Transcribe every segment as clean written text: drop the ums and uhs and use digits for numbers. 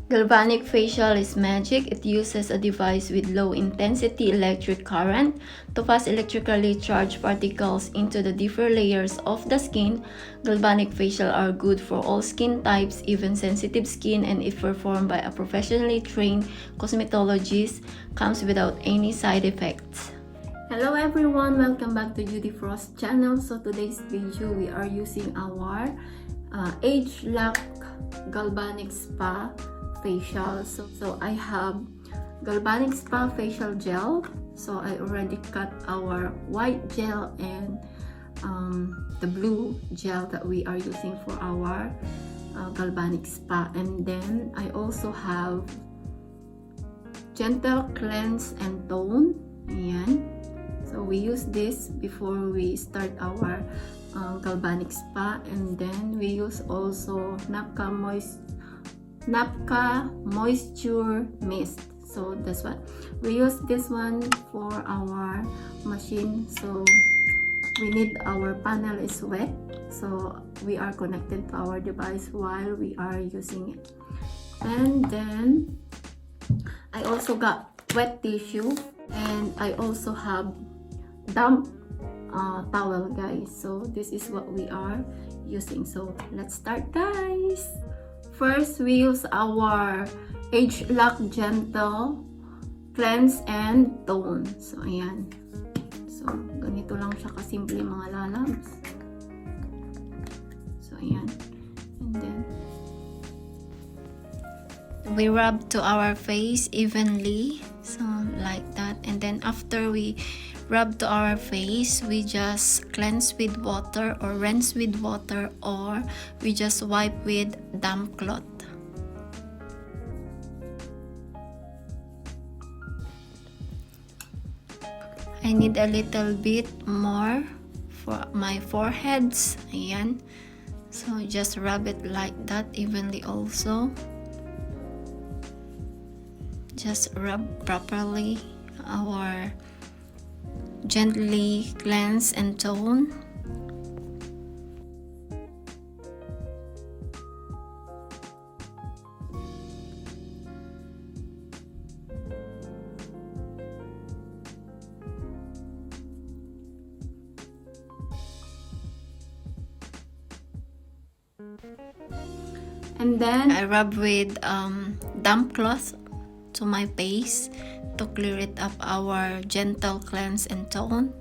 Galvanic Facial is magic. It uses a device with low-intensity electric current to pass electrically charged particles into the different layers of the skin. Galvanic Facial are good for all skin types, even sensitive skin, and if performed by a professionally trained cosmetologist, comes without any side effects. Hello everyone! Welcome back to Judy Frost channel. So today's video, we are using our AgeLOC Galvanic Spa Facial. So I have Galvanic Spa Facial Gel. So I already cut our white gel and the blue gel that we are using for our Galvanic Spa. And then I also have Gentle Cleanse and Tone. Ayan. So we use this before we start our Galvanic Spa. And then we use also Napka Moisture Mist. So that's what we use this one for our machine. So we need our panel is wet, so we are connected to our device while we are using it. And then I also got wet tissue, and I also have damp towel, guys. So this is what we are using. So let's start, guys. First, we use our AgeLOC Gentle Cleanse and Tone. So, ayan. So, ganito lang siya kasimple, mga lalabs. So, ayan. And then, we rub to our face evenly. So, like that. And then, after we rub to our face, we just cleanse with water or rinse with water, or we just wipe with damp cloth. I need a little bit more for my foreheads. Ayan. So just rub it like that evenly also. Just rub properly our gently cleanse and tone. And then I rub with damp cloth to my face to clear it up, our gentle cleanse and tone,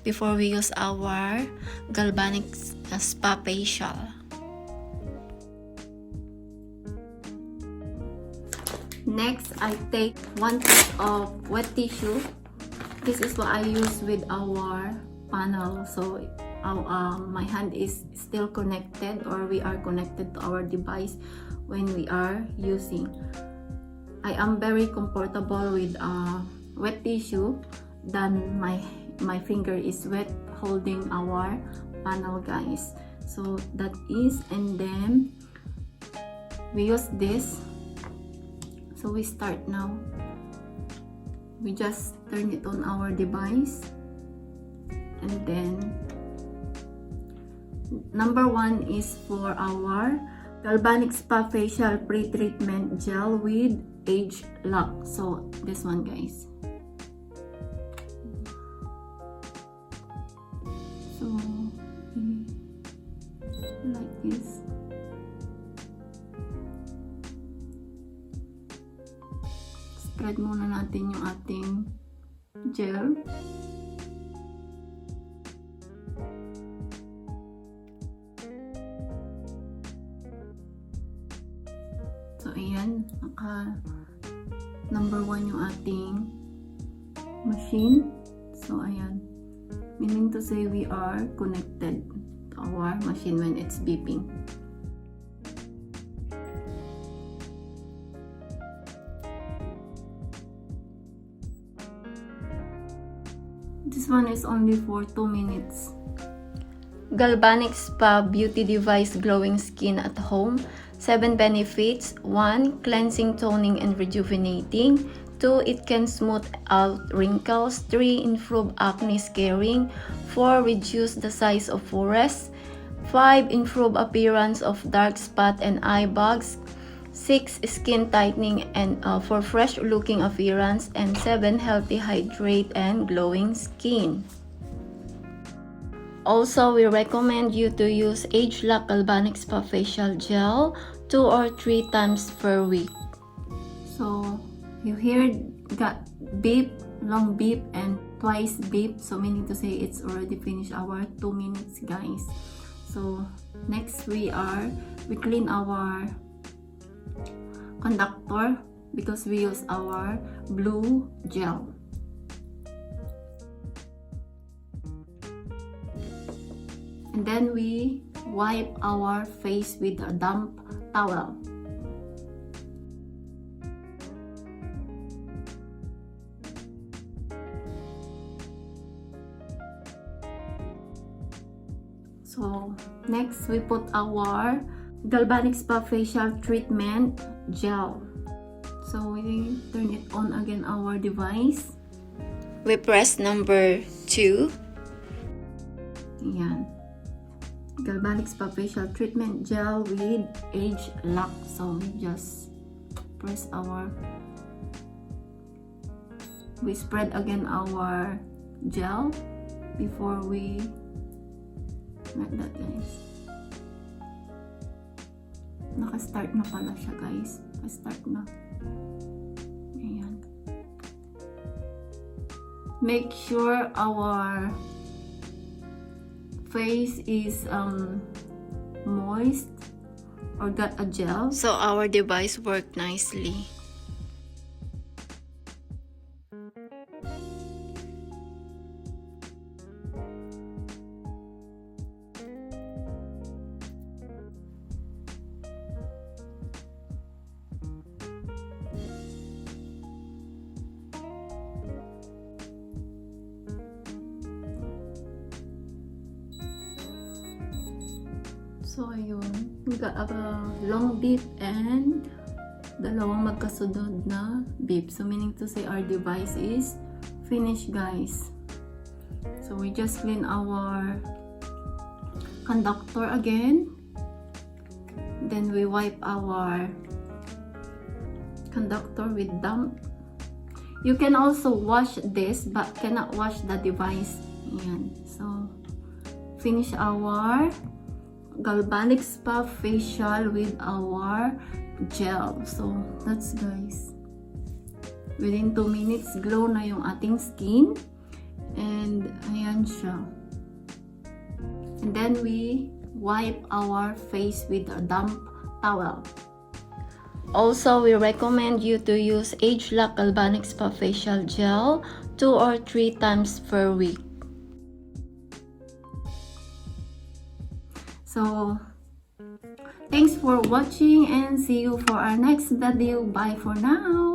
before we use our Galvanic Spa Facial. Next, I take 1 piece of wet tissue. This is what I use with our panel. So my hand is still connected, or we are connected to our device when we are using. I am very comfortable with wet tissue than my finger is wet holding our panel, guys. So that is, and then we use this. So we start now. We just turn it on our device, and then number 1 is for our Galvanic Spa Facial Pre-Treatment Gel with AgeLOC. So this one, guys. So like this. Spread muna natin yung ating gel. So, ayan. Number 1 yung ating machine. So, ayan. Meaning to say we are connected to our machine when it's beeping. This one is only for 2 minutes. Galvanic Spa Beauty Device Glowing Skin at Home. 7 benefits. 1. Cleansing, toning, and rejuvenating. 2. It can smooth out wrinkles. 3. Improve acne scarring. 4. Reduce the size of pores. 5. Improve appearance of dark spot and eye bags. 6. Skin tightening and for fresh looking appearance. And 7. Healthy, hydrate, and glowing skin. Also, we recommend you to use AgeLOC Galvanic Spa Facial Gel 2 or 3 times per week. So, you hear got beep, long beep, and twice beep. So, meaning to say it's already finished our 2 minutes, guys. So, next we clean our conductor because we use our blue gel. And then we wipe our face with a damp towel. So next we put our Galvanic Spa Facial Treatment Gel. So we turn it on again our device. We press number 2. Ayan. Galvanic Spa Facial Treatment Gel with AgeLOC. So we just press we spread again our gel before we, like that, guys. Naka-start na pala siya, guys. Naka-start na. Ayan. Make sure our face is moist or got a gel, so our device worked nicely. So, ayun. We got a long beep and dalawang magkasunod na beep. So, meaning to say our device is finished, guys. So, we just clean our conductor again. Then, we wipe our conductor with damp. You can also wash this but cannot wash the device. Ayan. So, finish our Galvanic Spa Facial with our gel. So, that's, guys. Within 2 minutes, glow na yung ating skin. And, ayan siya. And then, we wipe our face with a damp towel. Also, we recommend you to use AgeLOC Galvanic Spa Facial Gel 2 or 3 times per week. So, thanks for watching and see you for our next video. Bye for now.